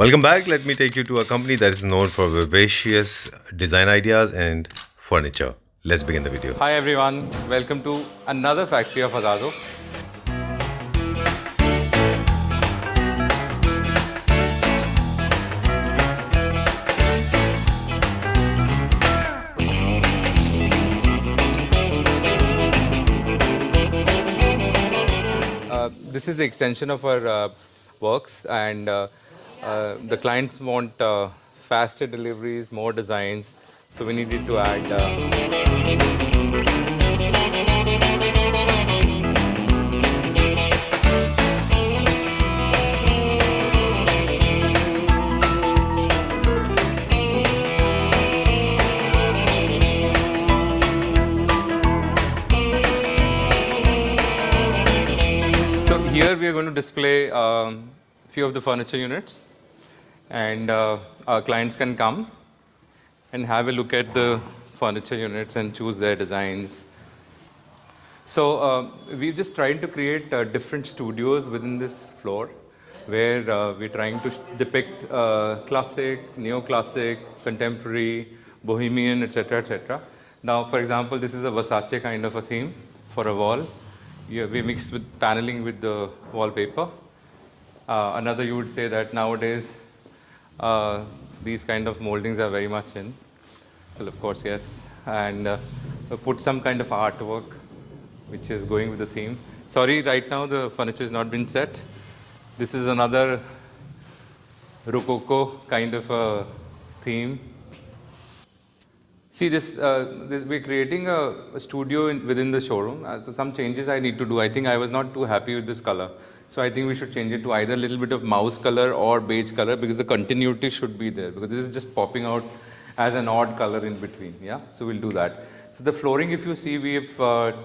Welcome back. Let me take you to a company that is known for vivacious design ideas and furniture. Let's begin the video. Hi everyone, welcome to another factory of Azazo. This is the extension of our works, and the clients want faster deliveries, more designs, so we needed to add. So here we are going to display a few of the furniture units, and our clients can come and have a look at the furniture units and choose their designs. So we're just trying to create different studios within this floor, where we're trying to depict classic, neoclassic, contemporary, bohemian, etc., etc. Now, for example, this is a Versace kind of a theme for a wall. We mixed with paneling with the wallpaper. Another, you would say that nowadays these kind of moldings are very much in. Well, of course, yes. And put some kind of artwork which is going with the theme. Sorry, right now the furniture has not been set. This is another Rococo kind of a theme. See, we're creating a studio within the showroom. So some changes I need to do. I think I was not too happy with this color. So I think we should change it to either a little bit of mouse color or beige color, because the continuity should be there, because this is just popping out as an odd color in between. Yeah, so we'll do that. So the flooring, if you see, we've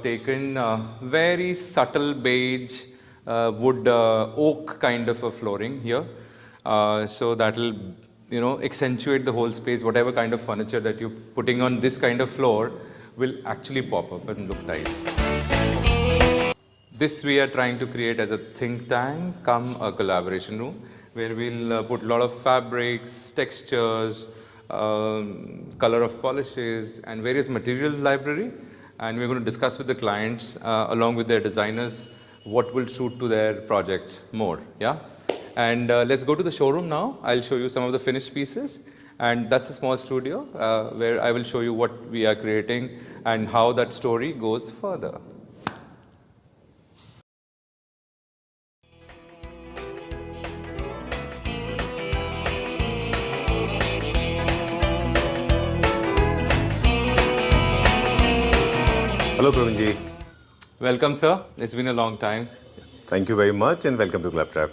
taken very subtle beige wood oak kind of a flooring here. So that will accentuate the whole space. Whatever kind of furniture that you're putting on this kind of floor will actually pop up and look nice. This we are trying to create as a think tank come a collaboration room, where we'll put a lot of fabrics, textures, color of polishes, and various material library, and we're going to discuss with the clients along with their designers what will suit to their project more. Yeah. And let's go to the showroom now. I'll show you some of the finished pieces. And that's a small studio where I will show you what we are creating and how that story goes further. Hello, Pravinji. Welcome, sir. It's been a long time. Thank you very much and welcome to Claptrap.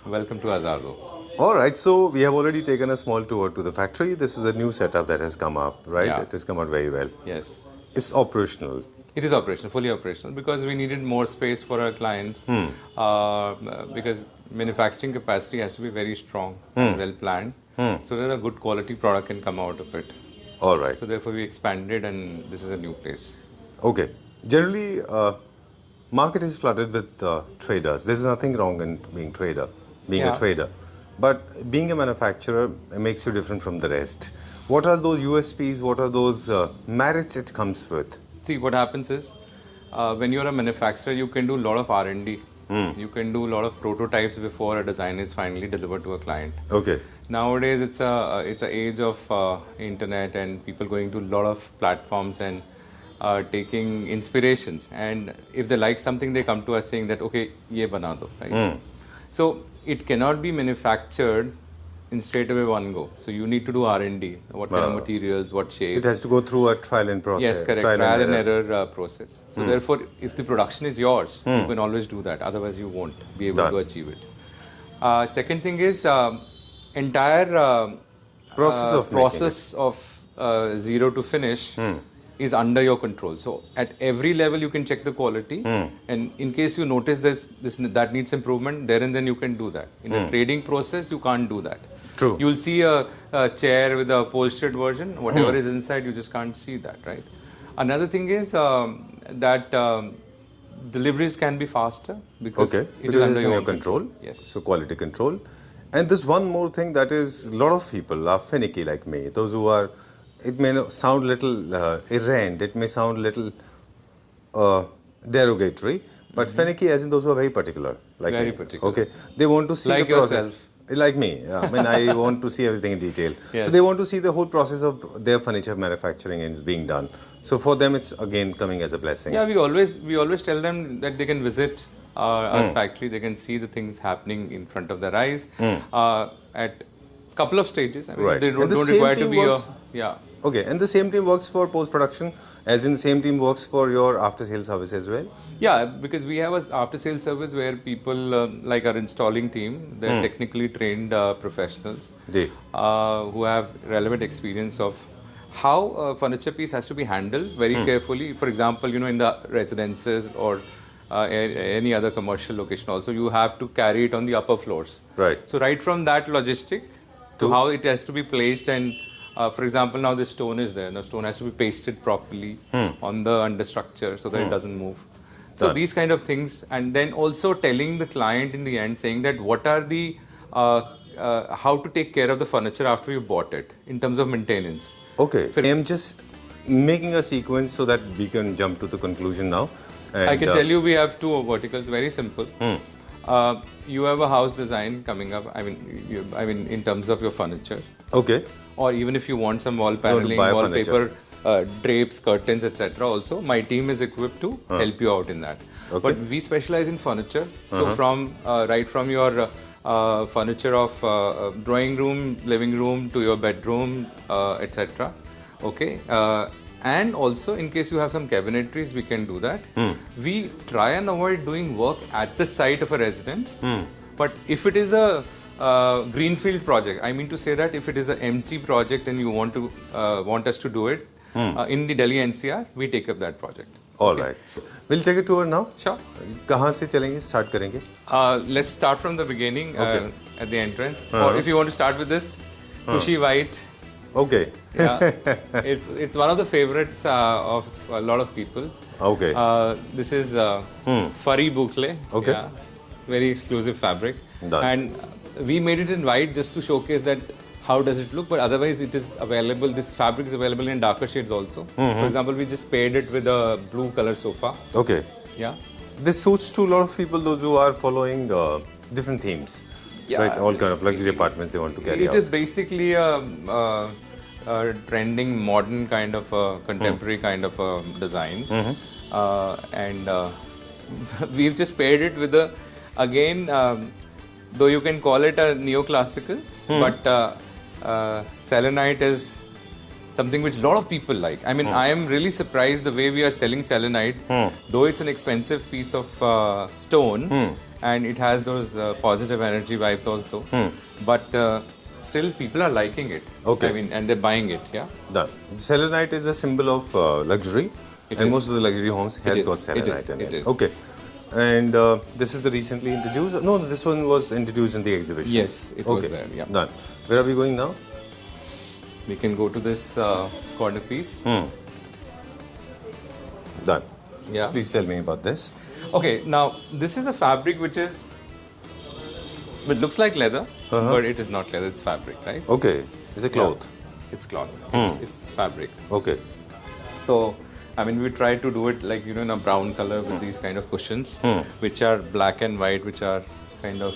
Welcome to Azazo. All right, so we have already taken a small tour to the factory. This is a new setup that has come up, right? Yeah. It has come out very well. Yes. It's operational. It is operational, fully operational, because we needed more space for our clients, because manufacturing capacity has to be very strong and well planned, so that a good quality product can come out of it. All right. So therefore we expanded, and this is a new place. Okay. Generally, market is flooded with traders. There's nothing wrong in being Yeah. a trader. But being a manufacturer makes you different from the rest. What are those USPs? What are those merits it comes with? See, what happens is, when you're a manufacturer, you can do a lot of R&D. You can do a lot of prototypes before a design is finally delivered to a client. Okay. Nowadays, it's a age of internet and people going to a lot of platforms and taking inspirations. And if they like something, they come to us saying that, okay, ye bana do, right? So it cannot be manufactured in straight away one go. So you need to do R&D. What kind of materials, what shapes. It has to go through a trial and process. Yes, correct. Trial and error process. So therefore, if the production is yours, you can always do that. Otherwise, you won't be able to achieve it. Second thing is, entire process of zero to finish is under your control. So at every level you can check the quality, and in case you notice that needs improvement, there and then you can do that. In a trading process, you can't do that. True. You will see a chair with a upholstered version. Whatever is inside, you just can't see that, right? Another thing is that deliveries can be faster because Okay, it because is under it's in your your control. Yes. So quality control. And there's one more thing that is a lot of people are finicky like me. Those who are, it may sound little errant, it may sound little derogatory, but finicky as in those who are very particular, like Very me. particular. Okay, they want to see Like the process. yourself. Like me, yeah. I mean, I want to see everything in detail. Yes. So they want to see the whole process of their furniture manufacturing is being done. So for them, it's again coming as a blessing. Yeah, we always tell them that they can visit our factory. They can see the things happening in front of their eyes at couple of stages. I mean, Right. they And the don't same require to team be works- yeah. Okay, and the same team works for post-production, as in the same team works for your after-sale service as well? Yeah, because we have a after-sale service where people like our installing team, they're technically trained professionals Ji. who have relevant experience of how a furniture piece has to be handled very carefully. For example, in the residences or any other commercial location also, you have to carry it on the upper floors. Right. So right from that logistic to how it has to be placed and for example, now the stone is there. The stone has to be pasted properly on the understructure so that it doesn't move. So these kind of things, and then also telling the client in the end, saying that what are the how to take care of the furniture after you bought it in terms of maintenance. Okay, I am just making a sequence so that we can jump to the conclusion now. And, I can tell you we have two verticals, very simple. You have a house design coming up. I mean, in terms of your furniture. Okay. Or even if you want some wall paneling, buy wallpaper, drapes, curtains, etc. Also, my team is equipped to help you out in that. Okay. But we specialize in furniture. So from right from your furniture of drawing room, living room to your bedroom, etc. Okay. And also, in case you have some cabinetries, we can do that. We try and avoid doing work at the site of a residence. But if it is a greenfield project, I mean to say that if it is an empty project and you want us to do it in the Delhi NCR, we take up that project. All right. We'll take a tour now. Sure. कहाँ से चलेंगे? Start करेंगे. Let's start from the beginning at the entrance. Or if you want to start with this, Cushy White. Okay. Yeah, it's one of the favorites of a lot of people. Okay. This is furry boucle. Okay. Yeah, very exclusive fabric. Done. And we made it in white just to showcase that how does it look, but otherwise it is available. This fabric is available in darker shades also. For example, we just paired it with a blue color sofa. Okay. Yeah. This suits to a lot of people, those who are following different themes. Yeah. Right, all kind of luxury apartments they want to carry out. It is basically a trending, modern kind of a contemporary kind of a design, and we've just paired it with a again, though you can call it a neoclassical, but selenite is something which a lot of people like. I mean, I am really surprised the way we are selling selenite, though it's an expensive piece of stone. And it has those positive energy vibes also. But still, people are liking it. Okay. I mean, and they're buying it. Yeah. Done. Selenite is a symbol of luxury, It and is. most of the luxury homes has is. got It selenite is. in It it. is. Okay. And this is the recently introduced. No, this one was introduced in the exhibition. Yes, it was there. Yeah. Done. Where are we going now? We can go to this corner piece. Done. Yeah. Please tell me about this. Okay. Now, this is a fabric which looks like leather, but it is not leather. It's fabric, right? Okay. It's a cloth. Yeah. It's cloth. It's fabric. Okay. So, I mean, we try to do it like, in a brown color with these kind of cushions, which are black and white, which are kind of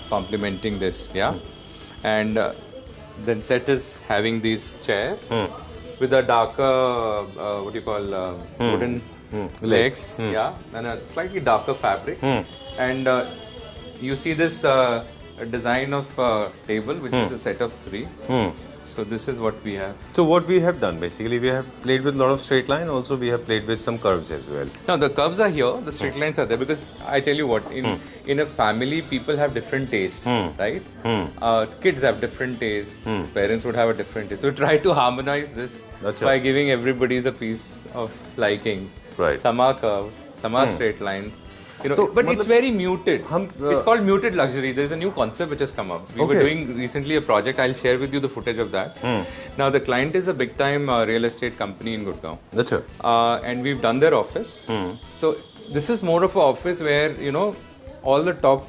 complementing this, yeah? And then set is having these chairs with a darker, wooden legs, yeah? And a slightly darker fabric. And you see this design of table, which is a set of 3. So this is what we have. So what we have done basically, we have played with a lot of straight line. Also, we have played with some curves as well. Now the curves are here, the straight lines are there, because I tell you what, in a family, people have different tastes, right? Kids have different tastes. Parents would have a different taste. So try to harmonize this by giving everybody a piece of liking. Right. Some are curved, some are straight lines. But it's very muted. It's called muted luxury. There's a new concept which has come up. We were doing recently a project. I'll share with you the footage of that. Now the client is a big time real estate company in Gurgaon. That's it. And we've done their office. So this is more of an office where, all the top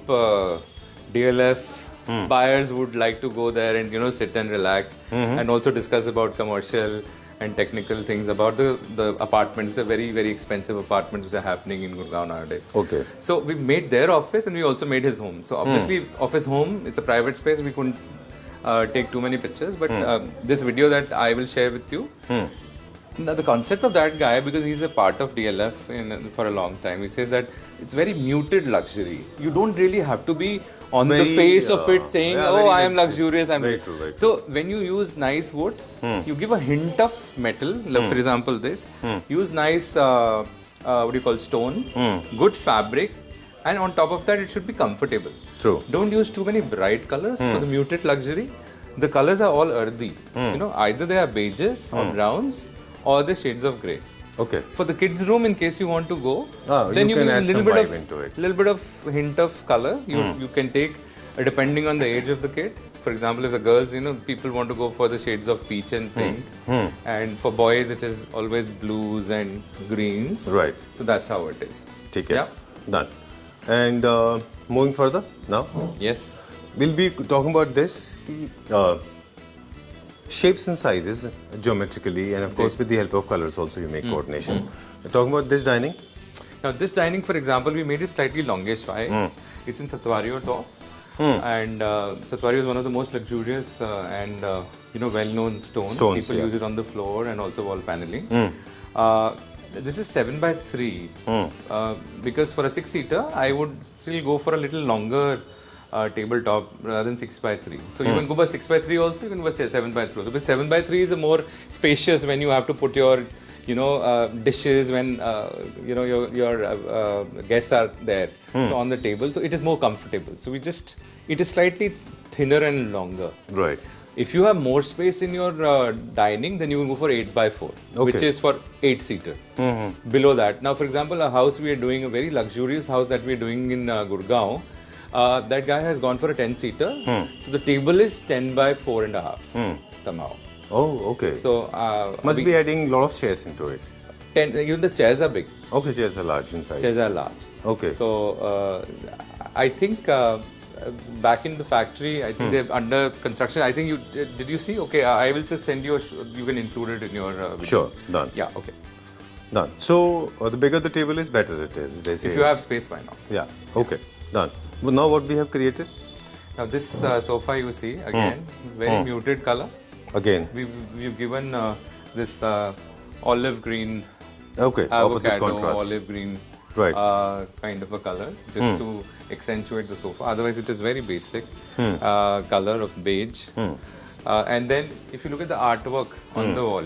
DLF buyers would like to go there and sit and relax and also discuss about commercial and technical things about the apartments, the very, very expensive apartments which are happening in Gurgaon nowadays. Okay. So we made their office and we also made his home. So obviously of his home, it's a private space, we couldn't take too many pictures, but this video that I will share with you, now the concept of that guy, because he's a part of DLF for a long time, he says that it's very muted luxury. You don't really have to be on the face of it saying, oh, I am luxurious. I'm very true. So when you use nice wood, you give a hint of metal. Like for example, this. Use nice, what do you call, stone, good fabric, and on top of that, it should be comfortable. True. Don't use too many bright colors for the muted luxury. The colors are all earthy. Either they are beiges or browns or the shades of grey. Okay. For the kids' room, in case you want to go, then you can add some vibe into it. Little bit of hint of color. You can take depending on the age of the kid. For example, if the girls, people want to go for the shades of peach and pink, and for boys, it is always blues and greens. Right. So that's how it is. Take it. Done. And moving further now. Yes. We'll be talking about this. Shapes and sizes geometrically, and of course with the help of colors also you make coordination. We're talking about this dining. Now this dining, for example, we made it slightly longish. Why? It's in Satwario top, and Satwario is one of the most luxurious and well-known stones. People use it on the floor and also wall paneling. This is 7x3 because for a 6-seater, I would still go for a little longer tabletop rather than 6x3. So you can go by 6x3 also, you can go by 7x3 also. Because 7x3 is a more spacious when you have to put your, dishes when, your guests are there. So on the table, so it is more comfortable. So it is slightly thinner and longer. Right. If you have more space in your dining, then you will go for 8x4, which is for 8-seater. Below that. Now, for example, a house we are doing, a very luxurious house that we are doing in Gurgaon, that guy has gone for a 10-seater. So the table is 10x4.5 somehow. Oh, okay. So must be adding a lot of chairs into it. The chairs are big. Okay, chairs are large in size. Chairs are large. Okay. So I think back in the factory, I think they're under construction. I think did you see? Okay, I will just send you. You can include it in your video. Sure, done. Yeah. Okay. Done. So the bigger the table is, better it is. They say. If you have space, why not? Yeah. Okay. Done. But now what we have created? Now this sofa you see again, very muted color. Again. We've given this olive green. Okay. Opposite avocado, contrast. olive green. Right. Kind of a color, just to accentuate the sofa. Otherwise, it is very basic color of beige. And then, if you look at the artwork on the wall,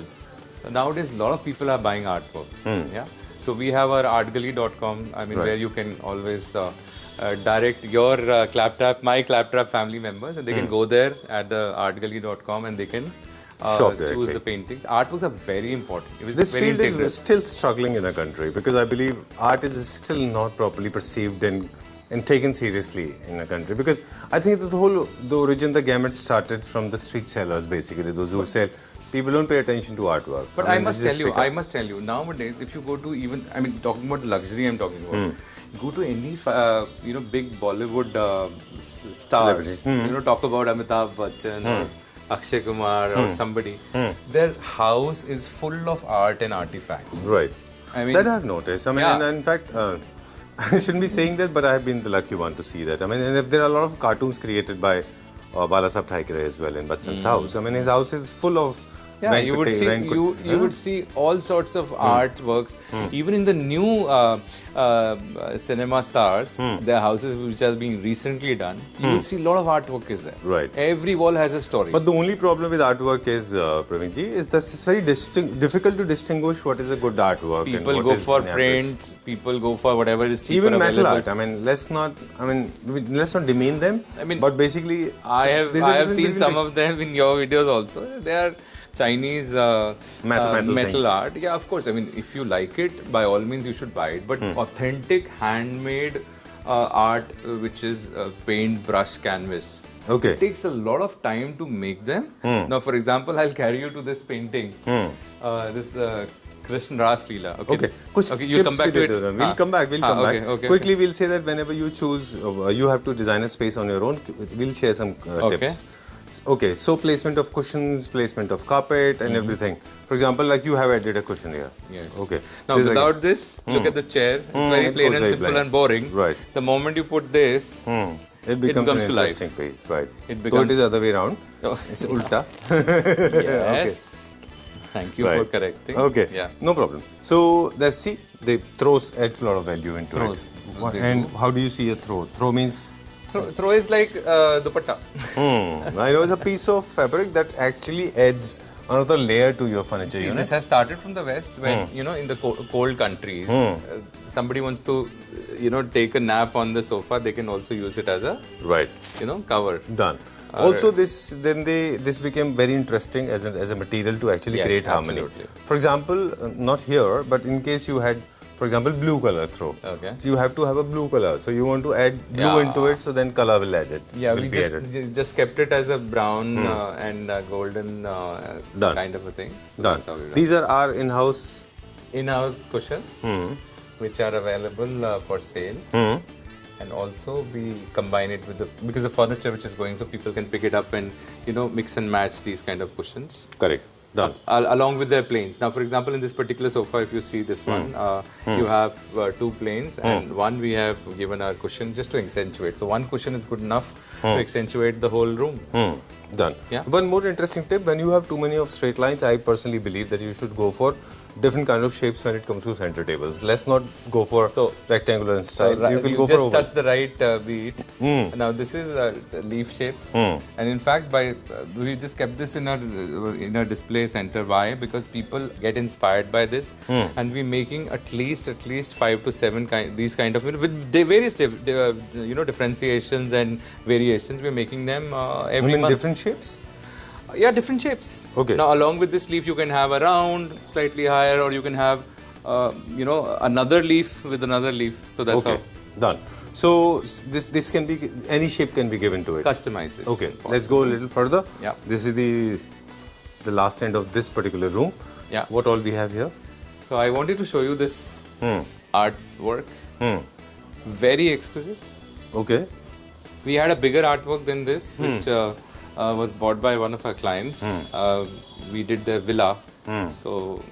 nowadays a lot of people are buying artwork. Yeah. So we have our artgallery.com. I mean, where you can always direct your my Claptrap family members, and they can go there at the artgallery.com and they can choose the paintings. Artworks are very important. This field is still struggling in our country because I believe art is still not properly perceived and taken seriously in a country. Because I think that the origin, the gamut started from the street sellers basically, those who sell. People don't pay attention to artwork. But I must tell you, nowadays, if you go to even, talking about luxury I'm talking about, go to any, big Bollywood stars, talk about Amitabh Bachchan or Akshay Kumar or somebody, their house is full of art and artifacts. Right. That I've noticed. And in fact, I shouldn't be saying that, but I've been the lucky one to see that. And if there are a lot of cartoons created by Balasaheb Thackeray as well in Bachchan's house. His house is full of you would see all sorts of artworks. Even in the new cinema stars, their houses which are being recently done, you will see a lot of artwork is there. Right. Every wall has a story. But the only problem with artwork is, Praveen ji, is that it's very difficult to distinguish what is a good artwork. People go for prints. People go for whatever is cheaper. Even metal art. Let's not demean them. But basically, I have seen some of them in your videos also. They are Chinese metal art. Yeah, of course. If you like it, by all means you should buy it. But authentic handmade art, which is paint, brush, canvas. Okay. It takes a lot of time to make them. Now, for example, I'll carry you to this painting. This Krishna Ras Leela. Okay. कुछ Okay, you come tips back भी to they it. दो ना. We'll come back. We'll come back. Okay. Quickly, we'll say that whenever you choose, you have to design a space on your own. We'll share some tips. Okay. So placement of cushions, placement of carpet, and everything. For example, like you have added a cushion here. Yes. Okay. Now, This is without this, look at the chair. It's very it plain goes and very simple blank. and boring. Right. The moment you put this, it becomes comes an to life. interesting page. Right. It So it becomes- is the other way around. Oh. It's ulta. yes. Thank you for Right. correcting. Okay. Yeah. No problem. So let's see. The throws adds a lot of value into Throws. it. So they And do. how do you see a throw? Throw means. Throw is like dupatta. I know it's a piece of fabric that actually adds another layer to your furniture See, unit. this has started from the West when, you know, in the cold countries, somebody wants to, you know, take a nap on the sofa, they can also use it as a, Right. you know, cover. Done. Also, this became very interesting as a material to actually Yes, create harmony. absolutely. For example, not here, but in case you had, for example, blue color throw. Okay. So you have to have a blue color. So you want to add blue Yeah. into it, so then color will add it. Yeah, will we be added. just kept it as a brown and golden Done. kind of a thing. So Done. that's how we done. These are our in-house. In-house cushions, which are available for sale. And also we combine it with because the furniture which is going, so people can pick it up and, you know, mix and match these kind of cushions. Correct. Done. Along with their planes. Now, for example, in this particular sofa, if you see this one, you have two planes, and one we have given a cushion just to accentuate. So one cushion is good enough to accentuate the whole room. Done. Yeah. One more interesting tip: when you have too many of straight lines, I personally believe that you should go for different kind of shapes when it comes to center tables. Let's not go for rectangular in style. So you can you go just for oval. touch the right beat. Now this is a leaf shape, and in fact, we just kept this in our display center. Why? Because people get inspired by this, and we're making at least 5 to 7 these kind of, with various differentiations and variations. We're making them every month. Different shapes. Yeah, different shapes. Okay. Now, along with this leaf, you can have a round, slightly higher, or you can have, another leaf with another leaf. So that's Okay. Done. So this can be, any shape can be given to it. how customize this. Okay. Let's go a little further. Yeah. This is the last end of this particular room. Yeah. What all we have here? So I wanted to show you this artwork. Very exquisite. Okay. We had a bigger artwork than this, which was bought by one of our clients. We did their villa. So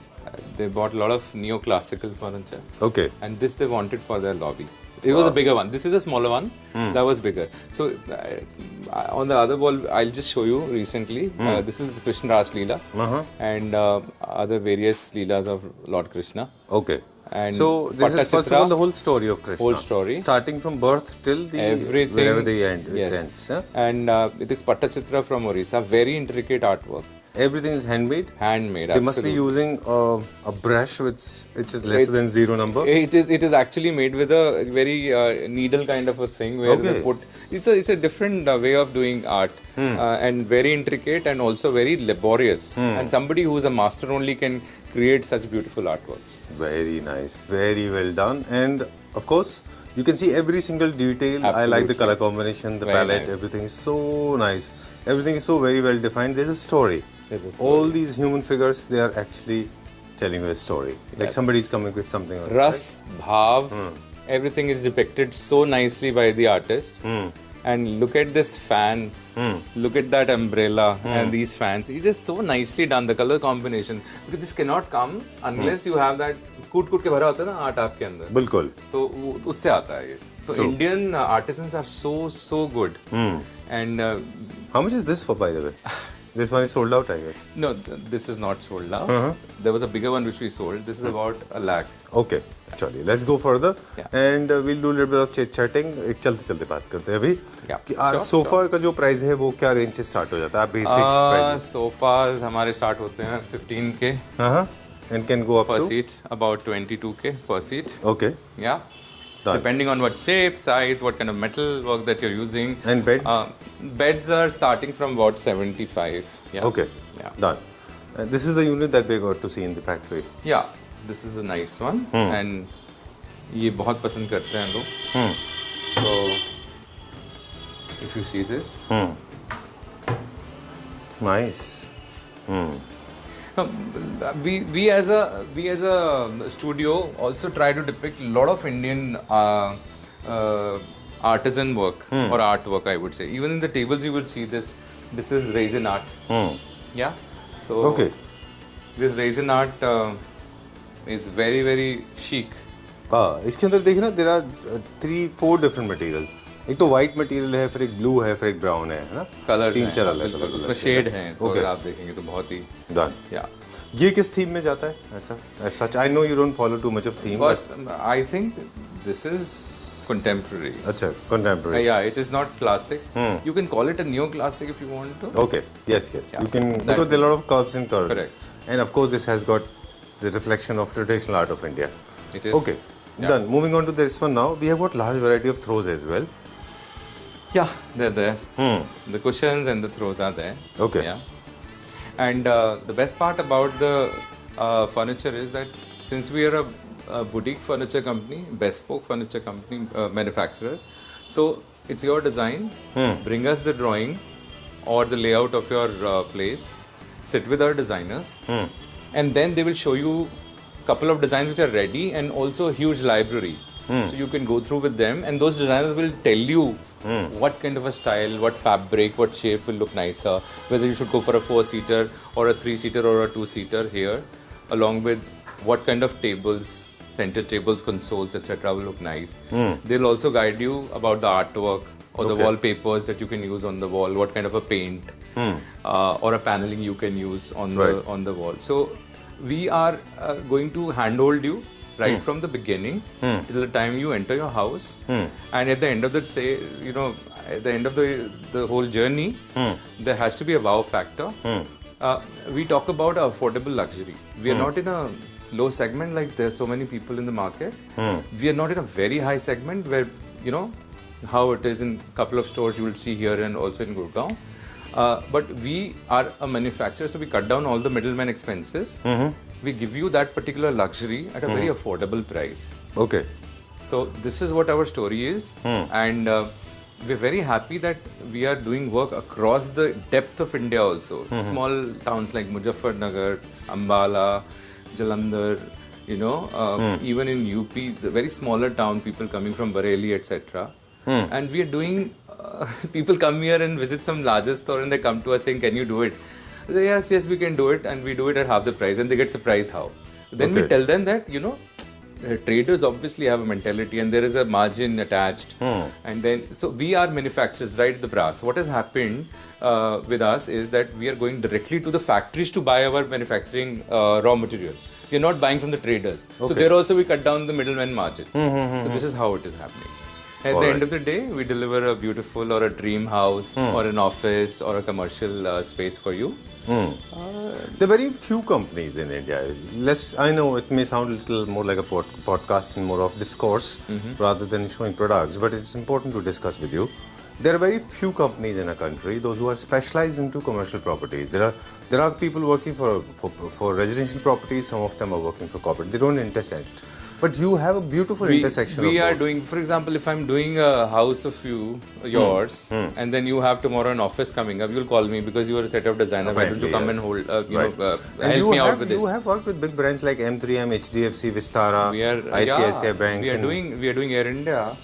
they bought a lot of neoclassical furniture. Okay. And this they wanted for their lobby. It was a bigger one. This is a smaller one. That was bigger. So on the other wall, I'll just show you recently. This is Krishna Ras Leela and other various Leelas of Lord Krishna. Okay. And so this is first of all the whole story of Krishna. Whole story. Starting from birth till the Everything. wherever the end Yes. it ends. Yeah? And it is Pattachitra from Orissa. Very intricate artwork. Everything is handmade. Handmade. They must be using a brush which is less than 0 number. It is actually made with a very needle kind of a thing where they put. It's a different way of doing art and very intricate and also very laborious. And somebody who is a master only can create such beautiful artworks. Very nice, very well done, and of course you can see every single detail. I like the color combination, the Very palette, nice. everything is so nice. Everything is so very well defined. There's a story. All these human figures, they are actually telling you a story. Like somebody is coming with something. Ras, bhav, everything is depicted so nicely by the artist. And look at this fan, look at that umbrella and these fans. It is so nicely done, the color combination. Because this cannot come unless you have that कूट के भरा होता है ना art आपके अंदर. बिल्कुल. तो उससे आता है ये. So Indian artisans are so good. And how much is this for, by the way? This one is sold out, I guess. No, this is not sold now. There was a bigger one which we sold. This is about 1 lakh. Okay, चलिए, let's go further. And we'll do a little bit of chit chatting. एक चलते बात करते हैं अभी. कि sofa का जो प्राइस है वो क्या रेंज से स्टार्ट हो जाता है? Basic price. सोफाज हमारे स्टार्ट होते हैं 15 के. And can go up per to seat, about 22k per seat. Okay. Yeah. Done. Depending on what shape, size, what kind of metal work that you're using. And beds? Beds are starting from about 75. Yeah. Okay. Yeah. Done. This is the unit that we got to see in the factory. Yeah. This is a nice one. And ये बहुत पसंद करते हैं लोग. So, if you see this. Nice. No, we as a studio also try to depict a lot of Indian artisan work or artwork, I would say. Even in the tables you will see this. This is raisin art. Yeah. So this raisin art is very very chic. इसके अंदर देखिए ना, there are 3-4 different materials. एक तो white material है, फिर एक blue है, फिर एक brown है ना? कलर्स 3-4 अलग अलग उसमें शेड हैं, तो अगर आप देखेंगे तो बहुत ही done. या ये किस थीम में जाता है ऐसा? As such, I know you don't follow too much of theme. बस I think this is contemporary. अच्छा, contemporary. Yeah, it is not classic. You can call it a neo-classic if you want to. Okay. Yes. Yeah, You can, that because there are a lot of curves and curves. Correct. And of course, this has got the reflection of traditional art of India. It is. Okay. Yeah. Done. Moving on to this one now. We have got large variety of throws as well. Yeah, they're there. The cushions and the throws are there. Okay. Yeah. And the best part about the furniture is that since we are a boutique furniture company, bespoke furniture company, manufacturer, so it's your design. Bring us the drawing or the layout of your place. Sit with our designers, and then they will show you a couple of designs which are ready and also a huge library. So you can go through with them, and those designers will tell you what kind of a style, what fabric, what shape will look nicer, whether you should go for a 4-seater or a 3-seater or a 2-seater here, along with what kind of tables, center tables, consoles, etc. will look nice. They'll also guide you about the artwork or the wallpapers that you can use on the wall, what kind of a paint or a paneling you can use on the wall. So we are going to handhold you right from the beginning till the time you enter your house, and at the end of the at the end of the whole journey, there has to be a wow factor. We talk about affordable luxury. We are not in a low segment like there's so many people in the market. We are not in a very high segment where how it is in a couple of stores you will see here and also in Gurgaon. But we are a manufacturer, so we cut down all the middleman expenses. We give you that particular luxury at a very affordable price. Okay. So this is what our story is, and we're very happy that we are doing work across the depth of India also. Small towns like Muzaffarnagar, Ambala, Jalandhar, even in UP, the very smaller town, people coming from Bareilly, etc. And we are doing, people come here and visit some larger store and they come to us saying, can you do it? Say, yes, we can do it, and we do it at half the price, and they get surprised how. Then we tell them that, traders obviously have a mentality and there is a margin attached. And then, so we are manufacturers, right at the brass. What has happened with us is that we are going directly to the factories to buy our manufacturing raw material. We are not buying from the traders. So there also we cut down the middleman margin. So this is how it is happening. At the end of the day, we deliver a beautiful or a dream house or an office or a commercial space for you. There are very few companies in India. I know it may sound a little more like a podcast and more of discourse rather than showing products, but it's important to discuss with you. There are very few companies in a country, those who are specialized into commercial properties. There are people working for residential properties, some of them are working for corporate. They don't intersect. But you have a beautiful intersection. We of are both. doing, for example, if I'm doing a house of yours, and then you have tomorrow an office coming up, you'll call me because you are a set of designer. Why don't you come and hold, help me out with this? You have worked with big brands like M3M, HDFC, Vistara, ICICI Banks. We are doing Air India,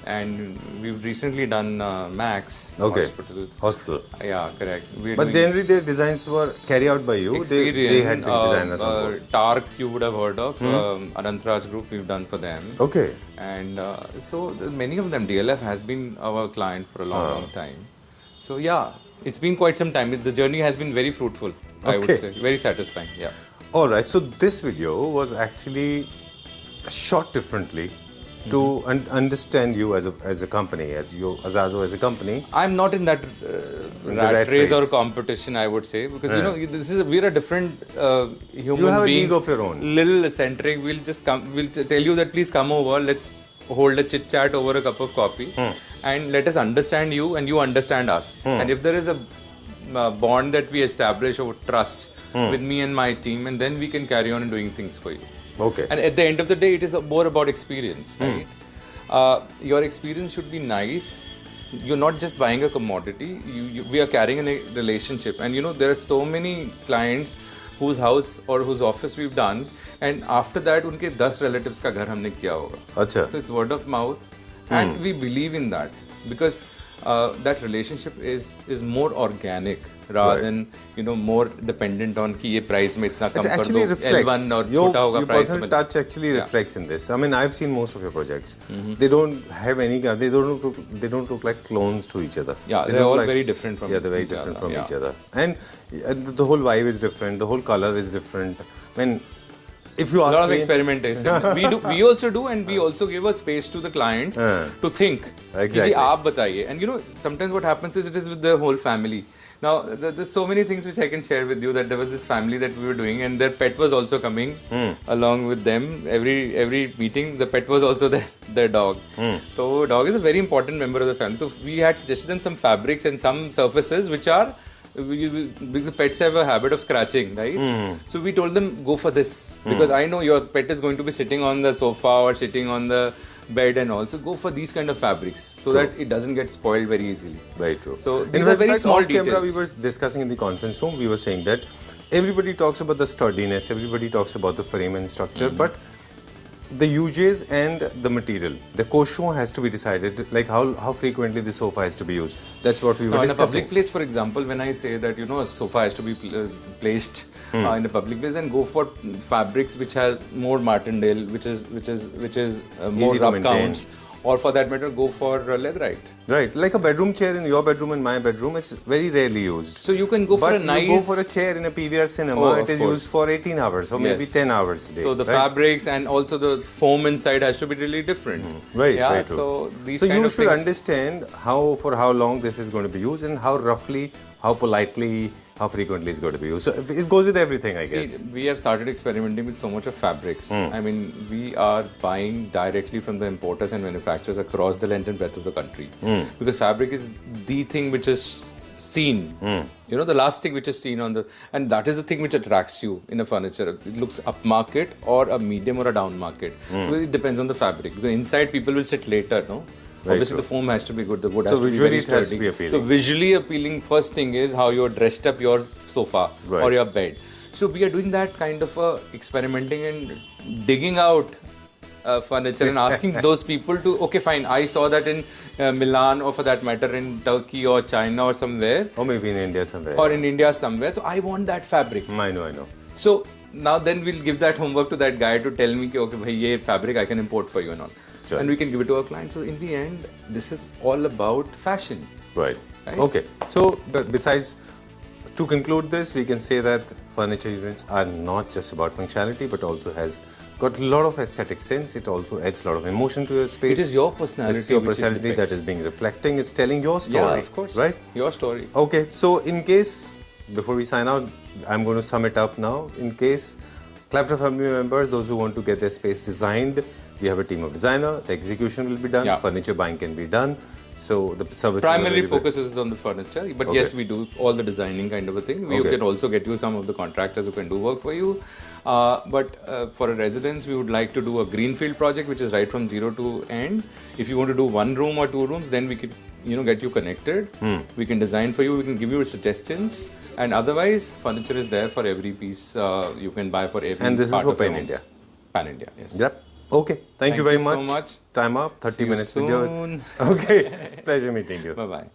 and we've recently done Max Hospital. Yeah, correct. But generally, their designs were carried out by you. They had big designers on board. Tark, you would have heard of. Anantraj Group, we've done for them. Okay. And so many of them, DLF has been our client for a long time. So yeah, it's been quite some time. The journey has been very fruitful, I would say. Very satisfying, yeah. Alright, so this video was actually shot differently to understand you as a company, as Azazo as a company. I'm not in that rat race or competition, I would say, because we're a different human being. You have a league of your own. Little eccentric. We'll just come. We'll tell you that please come over. Let's hold a chit chat over a cup of coffee, and let us understand you and you understand us. And if there is a bond that we establish or trust with me and my team, and then we can carry on doing things for you. Okay. And at the end of the day, it is more about experience, right? Your experience should be nice, you're not just buying a commodity, we are carrying a relationship. And there are so many clients whose house or whose office we've done, and after that उनके 10 relatives का घर हमने किया होगा. अच्छा. So it's word of mouth, and we believe in that because that relationship is more organic rather than more dependent on कि ये price में इतना कम कर दो, L1 और छोटा होगा price. Your personal touch actually reflects in this. I mean, I've seen most of your projects. They don't have any. They don't look like clones to each other. Yeah, they're all very different from. Yeah, they're very different from each other, and the whole vibe is different. The whole color is different. I mean, if you ask a lot of me, experimentation. We also do, and we also give a space to the client to think. Exactly. कि आप बताइए. And sometimes what happens is it is with the whole family. Now, there's so many things which I can share with you, that there was this family that we were doing, and their pet was also coming along with them. Every meeting, the pet was also their dog. So dog is a very important member of the family. So we had suggested them some fabrics and some surfaces which are, because pets have a habit of scratching, right? So we told them, go for this, because I know your pet is going to be sitting on the sofa or sitting on the bed, and also go for these kind of fabrics so that it doesn't get spoiled very easily. Very true. So these are very small details. Camera, we were discussing in the conference room, we were saying that everybody talks about the sturdiness, everybody talks about the frame and structure, but the uses and the material, the caution has to be decided, like how frequently the sofa has to be used. That's what we were discussing. In a public place, for example, when I say that a sofa has to be placed in a public place, then go for fabrics which have more martindale, which is more rub counts, or for that matter, go for leatherite. Right, like a bedroom chair in your bedroom and my bedroom, it's very rarely used. So you can go for a nice. You go for a chair in a PVR cinema, it is used for 18 hours or maybe 10 hours a day. So the fabrics and also the foam inside has to be really different. Right, yeah, very true. So these so kind you of should things, understand for how long this is going to be used, and how roughly, how politely, how frequently it's going to be used. So it goes with everything, I guess. We have started experimenting with so much of fabrics. I mean, we are buying directly from the importers and manufacturers across the length and breadth of the country. Because fabric is the thing which is seen. The last thing which is seen and that is the thing which attracts you in a furniture. It looks upmarket or a medium or a down market. It depends on the fabric. Because inside people will sit later, no? Obviously, the foam has to be good, the wood has to be very sturdy. Has to be appealing. So visually appealing, first thing is how you're dressed up your sofa or your bed. So we are doing that kind of experimenting and digging out furniture and asking those people to, okay, fine, I saw that in Milan, or for that matter in Turkey or China or somewhere. Or maybe in India somewhere. Or in India somewhere. So I want that fabric. I know. So now then we'll give that homework to that guy to tell me, okay, bhai, ye fabric I can import for you and all. Sure. And we can give it to our client. So in the end, this is all about fashion. Right. Okay. So besides, to conclude this, we can say that furniture units are not just about functionality, but also has got a lot of aesthetic sense. It also adds a lot of emotion to your space. It is your personality. It's your personality that is being reflecting. It's telling your story. Yeah, of course. Right? Your story. Okay. So in case, before we sign out, I'm going to sum it up now. In case Clapter family members, those who want to get their space designed, we have a team of designer. The execution will be done. Furniture buying can be done. So the service primarily focuses on the furniture, but yes, we do all the designing kind of a thing. We can also get you some of the contractors who can do work for you. But for a residence, we would like to do a greenfield project, which is right from zero to end. If you want to do 1 room or 2 rooms, then we could get you connected. We can design for you. We can give you suggestions. And otherwise, furniture is there for every piece you can buy for every. And this part is for of Pan India. Pan India, yes. Yep. Okay. Thank you very so much. Time up. 30 minutes soon. Okay. Pleasure meeting you. Bye-bye.